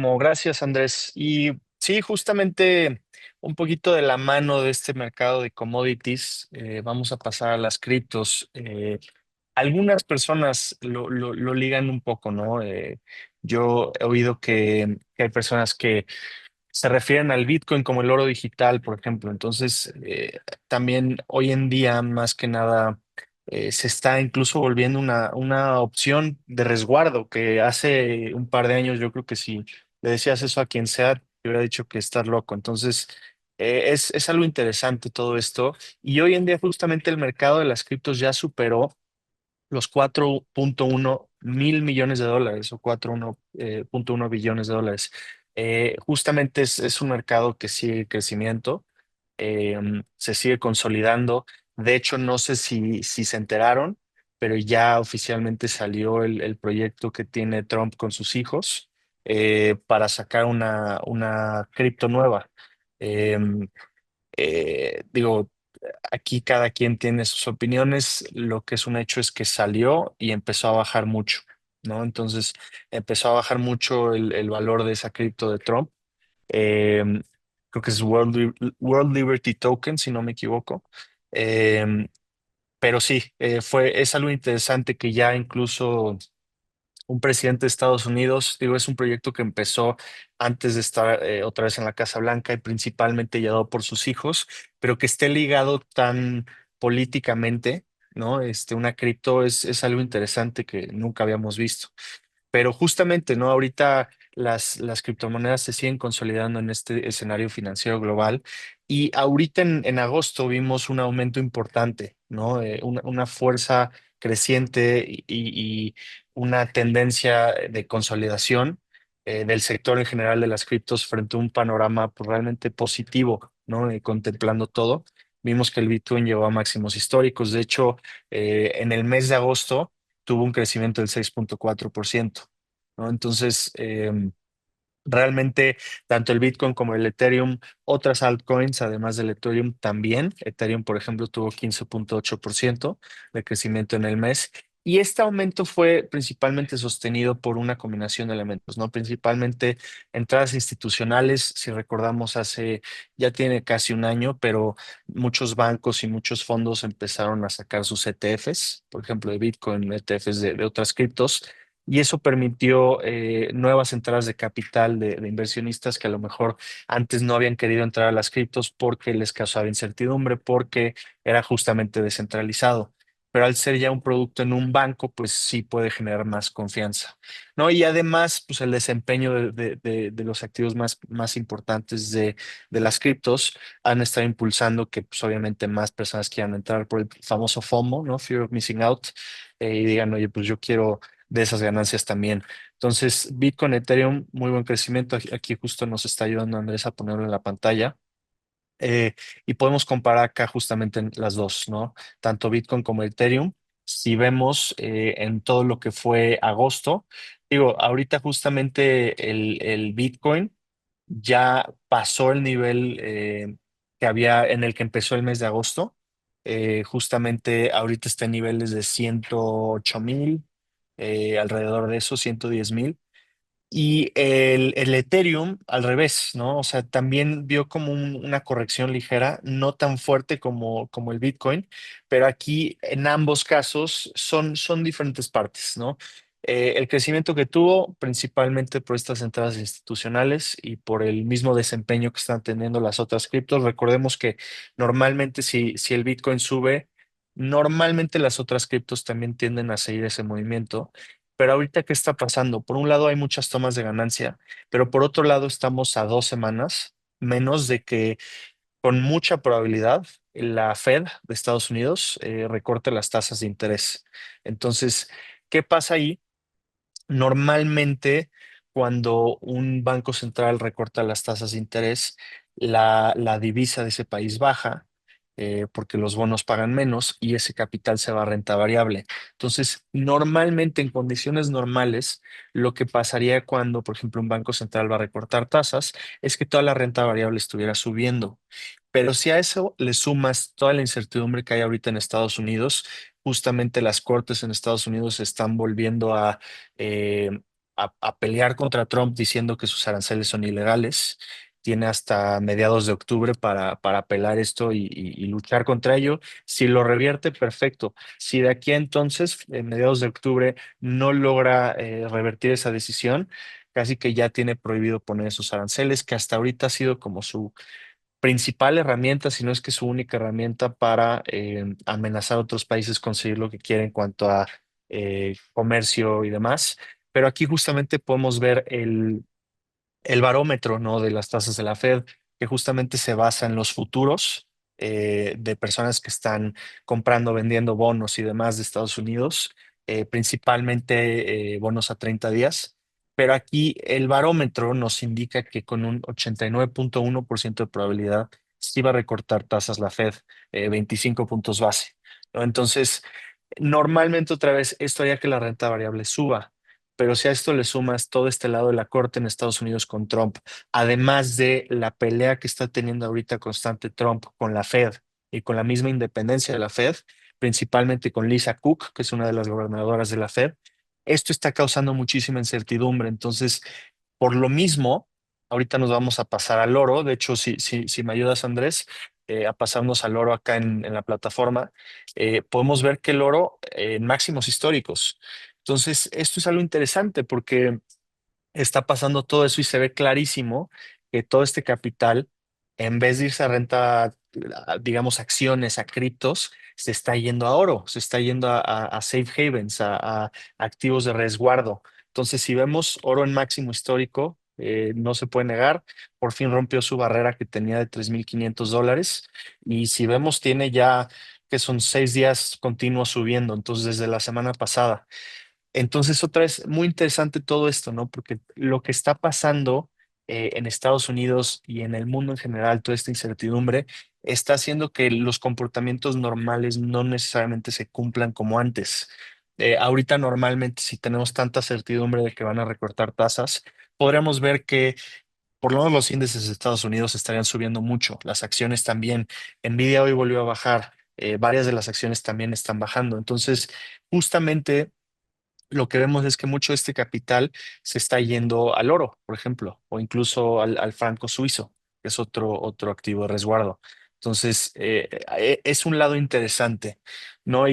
Gracias, Andrés. Y sí, justamente un poquito de la mano de este mercado de commodities, vamos a pasar a las criptos. Algunas personas lo ligan un poco, ¿no? Yo he oído que hay personas que se refieren al Bitcoin como el oro digital, por ejemplo. Entonces, también hoy en día, más que nada, se está incluso volviendo una opción de resguardo que hace un par de años yo creo que si le decías eso a quien sea, te hubiera dicho que estás loco. Entonces, es algo interesante todo esto. Y hoy en día justamente el mercado de las criptos ya superó los 4.1 mil millones de dólares o 4.1 billones de dólares. Justamente es un mercado que sigue en crecimiento, se sigue consolidando. De hecho, no sé si se enteraron, pero ya oficialmente salió el proyecto que tiene Trump con sus hijos para sacar una cripto nueva. Em, Digo, aquí cada quien tiene sus opiniones. Lo que es un hecho es que salió y empezó a bajar mucho, ¿no? Entonces empezó a bajar mucho el valor de esa cripto de Trump. Eh, Creo que es World Liberty Token, si no me equivoco. Pero sí, es algo interesante que ya incluso un presidente de Estados Unidos, digo, es un proyecto que empezó antes de estar otra vez en la Casa Blanca y principalmente llevado por sus hijos, pero que esté ligado tan políticamente, ¿no? Una cripto es algo interesante que nunca habíamos visto. Pero justamente, ¿no? Ahorita las criptomonedas se siguen consolidando en este escenario financiero global y ahorita en agosto vimos un aumento importante, ¿no? Una fuerza creciente y una tendencia de consolidación del sector en general de las criptos frente a un panorama pues, realmente positivo, ¿no? Contemplando todo. Vimos que el Bitcoin llegó a máximos históricos. De hecho, en el mes de agosto tuvo un crecimiento del 6.4%, ¿no? Entonces, realmente tanto el Bitcoin como el Ethereum, otras altcoins, además del Ethereum, también. Ethereum, por ejemplo, tuvo 15.8% de crecimiento en el mes. Y este aumento fue principalmente sostenido por una combinación de elementos, ¿no? Principalmente entradas institucionales, si recordamos, ya tiene casi un año, pero muchos bancos y muchos fondos empezaron a sacar sus ETFs, por ejemplo, de Bitcoin, ETFs de otras criptos, y eso permitió nuevas entradas de capital de inversionistas que a lo mejor antes no habían querido entrar a las criptos porque les causaba incertidumbre, porque era justamente descentralizado. Pero al ser ya un producto en un banco, pues sí puede generar más confianza, ¿no? Y además, pues el desempeño de los activos más importantes de las criptos han estado impulsando que, pues obviamente, más personas quieran entrar por el famoso FOMO, ¿no? Fear of Missing Out, y digan, oye, pues yo quiero de esas ganancias también. Entonces, Bitcoin, Ethereum, muy buen crecimiento. Aquí justo nos está ayudando Andrés a ponerlo en la pantalla. Eh, y podemos comparar acá justamente en las dos, ¿no? Tanto Bitcoin como Ethereum. Si vemos en todo lo que fue agosto, digo, ahorita justamente el Bitcoin ya pasó el nivel que había en el que empezó el mes de agosto. Justamente ahorita está en niveles de 108 mil, alrededor de eso, 110 mil. Y el Ethereum al revés, ¿no? O sea, también vio como una corrección ligera, no tan fuerte como el Bitcoin, pero aquí en ambos casos son diferentes partes, ¿no? El crecimiento que tuvo, principalmente por estas entradas institucionales y por el mismo desempeño que están teniendo las otras criptos. Recordemos que normalmente si el Bitcoin sube, normalmente las otras criptos también tienden a seguir ese movimiento. Pero ahorita, ¿qué está pasando? Por un lado hay muchas tomas de ganancia, pero por otro lado estamos a 2 semanas menos de que con mucha probabilidad la Fed de Estados Unidos recorte las tasas de interés. Entonces, ¿qué pasa ahí? Normalmente, cuando un banco central recorta las tasas de interés, la divisa de ese país baja, porque los bonos pagan menos y ese capital se va a renta variable. Entonces, normalmente, en condiciones normales, lo que pasaría cuando, por ejemplo, un banco central va a recortar tasas es que toda la renta variable estuviera subiendo. Pero si a eso le sumas toda la incertidumbre que hay ahorita en Estados Unidos, justamente las cortes en Estados Unidos se están volviendo eh, a pelear contra Trump diciendo que sus aranceles son ilegales. Tiene hasta mediados de octubre para apelar esto y luchar contra ello. Si lo revierte, perfecto. Si de aquí a entonces, en mediados de octubre, no logra revertir esa decisión, casi que ya tiene prohibido poner esos aranceles, que hasta ahorita ha sido como su principal herramienta, si no es que su única herramienta para amenazar a otros países, conseguir lo que quieren en cuanto a comercio y demás. Pero aquí justamente podemos ver el barómetro, ¿no? De las tasas de la Fed, que justamente se basa en los futuros de personas que están comprando, vendiendo bonos y demás de Estados Unidos, principalmente bonos a 30 días. Pero aquí el barómetro nos indica que con un 89,1% de probabilidad sí va a recortar tasas la Fed, 25 puntos base, ¿no? Entonces, normalmente otra vez esto haría que la renta variable suba. Pero si a esto le sumas todo este lado de la corte en Estados Unidos con Trump, además de la pelea que está teniendo ahorita constante Trump con la Fed y con la misma independencia de la Fed, principalmente con Lisa Cook, que es una de las gobernadoras de la Fed, esto está causando muchísima incertidumbre. Entonces, por lo mismo, ahorita nos vamos a pasar al oro. De hecho, si me ayudas, Andrés, a pasarnos al oro acá en la plataforma, podemos ver que el oro en máximos históricos. Entonces, esto es algo interesante porque está pasando todo eso y se ve clarísimo que todo este capital, en vez de irse a renta, digamos, acciones, a criptos, se está yendo a oro, se está yendo a safe havens, a activos de resguardo. Entonces, si vemos oro en máximo histórico, no se puede negar, por fin rompió su barrera que tenía de $3,500. Y si vemos, tiene ya que son 6 días continuos subiendo, entonces desde la semana pasada. Entonces, otra vez, muy interesante todo esto, ¿no? Porque lo que está pasando en Estados Unidos y en el mundo en general, toda esta incertidumbre, está haciendo que los comportamientos normales no necesariamente se cumplan como antes. Ahorita normalmente, si tenemos tanta certidumbre de que van a recortar tasas, podríamos ver que por lo menos los índices de Estados Unidos estarían subiendo mucho, las acciones también. Nvidia hoy volvió a bajar, varias de las acciones también están bajando. Entonces, justamente lo que vemos es que mucho de este capital se está yendo al oro, por ejemplo, o incluso al franco suizo, que es otro activo de resguardo. Entonces, es un lado interesante, ¿no?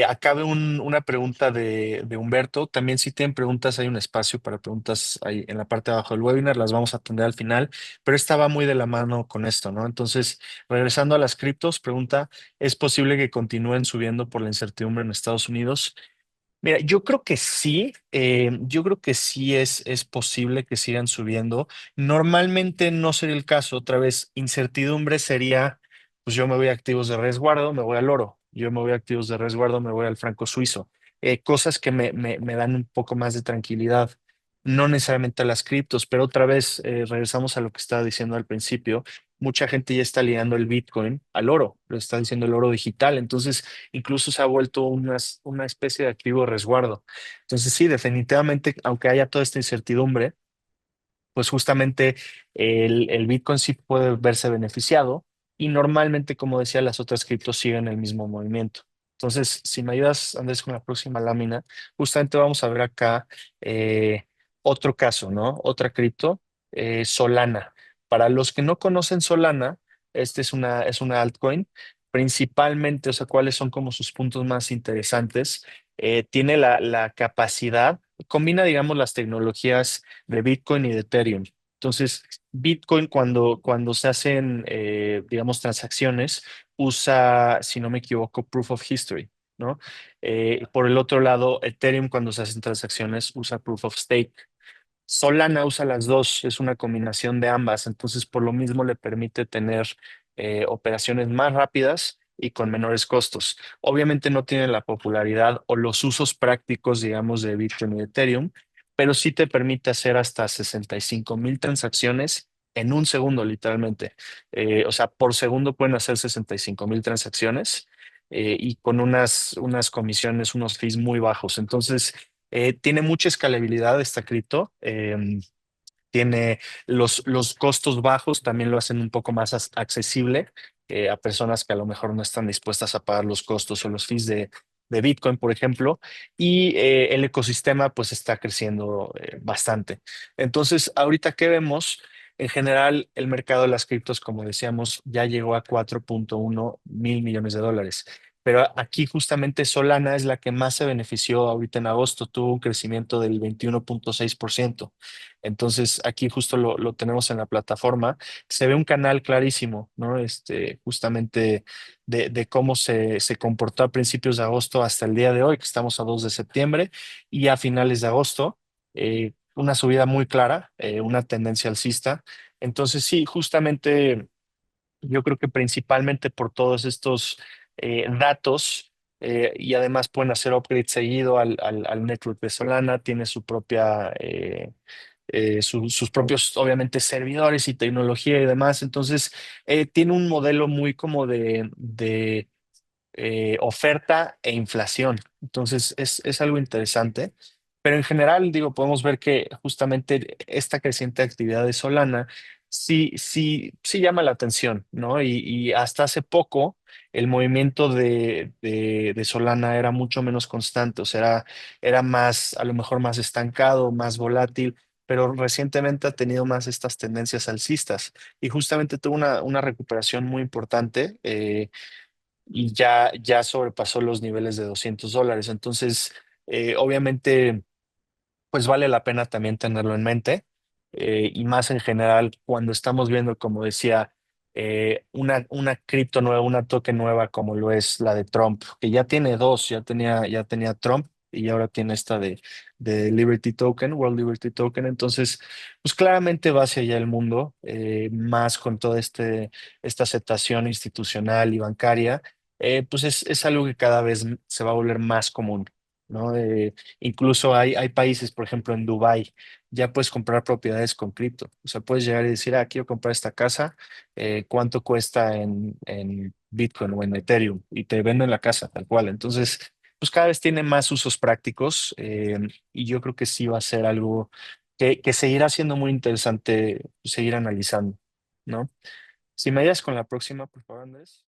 Acá veo una pregunta de Humberto. También si tienen preguntas, hay un espacio para preguntas ahí en la parte de abajo del webinar, las vamos a atender al final, pero esta va muy de la mano con esto, ¿no? Entonces, regresando a las criptos, pregunta, ¿es posible que continúen subiendo por la incertidumbre en Estados Unidos? Mira, yo creo que sí, yo creo que sí es posible que sigan subiendo. Normalmente no sería el caso. Otra vez, incertidumbre sería, pues yo me voy a activos de resguardo, me voy al oro, yo me voy a activos de resguardo, me voy al franco suizo. Cosas que me dan un poco más de tranquilidad, no necesariamente a las criptos, pero otra vez regresamos a lo que estaba diciendo al principio. Mucha gente ya está ligando el Bitcoin al oro, lo está diciendo el oro digital. Entonces, incluso se ha vuelto una especie de activo de resguardo. Entonces, sí, definitivamente, aunque haya toda esta incertidumbre, pues justamente el Bitcoin sí puede verse beneficiado y normalmente, como decía, las otras criptos siguen el mismo movimiento. Entonces, si me ayudas, Andrés, con la próxima lámina, justamente vamos a ver acá eh, otro caso, ¿no? Otra cripto, Solana. Para los que no conocen Solana, este es una altcoin. Principalmente, o sea, cuáles son como sus puntos más interesantes. Tiene la capacidad, combina, digamos, las tecnologías de Bitcoin y de Ethereum. Entonces, Bitcoin cuando se hacen, digamos, transacciones, usa, si no me equivoco, Proof of History, ¿no? Por el otro lado, Ethereum cuando se hacen transacciones usa Proof of Stake. Solana usa las dos, es una combinación de ambas, entonces por lo mismo le permite tener operaciones más rápidas y con menores costos. Obviamente no tiene la popularidad o los usos prácticos, digamos, de Bitcoin y de Ethereum, pero sí te permite hacer hasta 65,000 transacciones en un segundo, literalmente. O sea, por segundo pueden hacer 65,000 transacciones y con unas comisiones, unos fees muy bajos. Entonces, tiene mucha escalabilidad esta cripto. Tiene los costos bajos, también lo hacen un poco más accesible a personas que a lo mejor no están dispuestas a pagar los costos o los fees de Bitcoin, por ejemplo, y el ecosistema pues está creciendo bastante. Entonces, ahorita que vemos, en general, el mercado de las criptos, como decíamos, ya llegó a 4.1 mil millones de dólares. Pero aquí justamente Solana es la que más se benefició ahorita en agosto, tuvo un crecimiento del 21.6%. Entonces, aquí justo lo tenemos en la plataforma. Se ve un canal clarísimo, ¿no? Justamente de cómo se comportó a principios de agosto hasta el día de hoy, que estamos a 2 de septiembre, y a finales de agosto, una subida muy clara, una tendencia alcista. Entonces, sí, justamente yo creo que principalmente por todos estos datos, y además pueden hacer upgrade seguido al network de Solana, tiene su propia, sus propios, obviamente, servidores y tecnología y demás. Entonces, tiene un modelo muy como de oferta e inflación. Entonces, es algo interesante. Pero en general, digo, podemos ver que justamente esta creciente actividad de Solana sí llama la atención, ¿no? Y hasta hace poco el movimiento de Solana era mucho menos constante, o sea, era más, a lo mejor más estancado, más volátil, pero recientemente ha tenido más estas tendencias alcistas y justamente tuvo una recuperación muy importante. Y ya sobrepasó los niveles de $200. Entonces, obviamente, pues vale la pena también tenerlo en mente, y más en general cuando estamos viendo, como decía, una cripto nueva, una token nueva como lo es la de Trump, que ya tiene dos, ya tenía Trump y ahora tiene esta de Liberty Token, World Liberty Token. Entonces, pues claramente va hacia allá el mundo, más con toda esta aceptación institucional y bancaria. Pues es algo que cada vez se va a volver más común, ¿no? Incluso hay países, por ejemplo, en Dubái, ya puedes comprar propiedades con cripto. O sea, puedes llegar y decir, quiero comprar esta casa, ¿cuánto cuesta en Bitcoin o en Ethereum? Y te venden la casa tal cual. Entonces, pues cada vez tiene más usos prácticos, y yo creo que sí va a ser algo que seguirá siendo muy interesante seguir analizando, ¿no? Si me ayudas con la próxima, por favor, Andrés.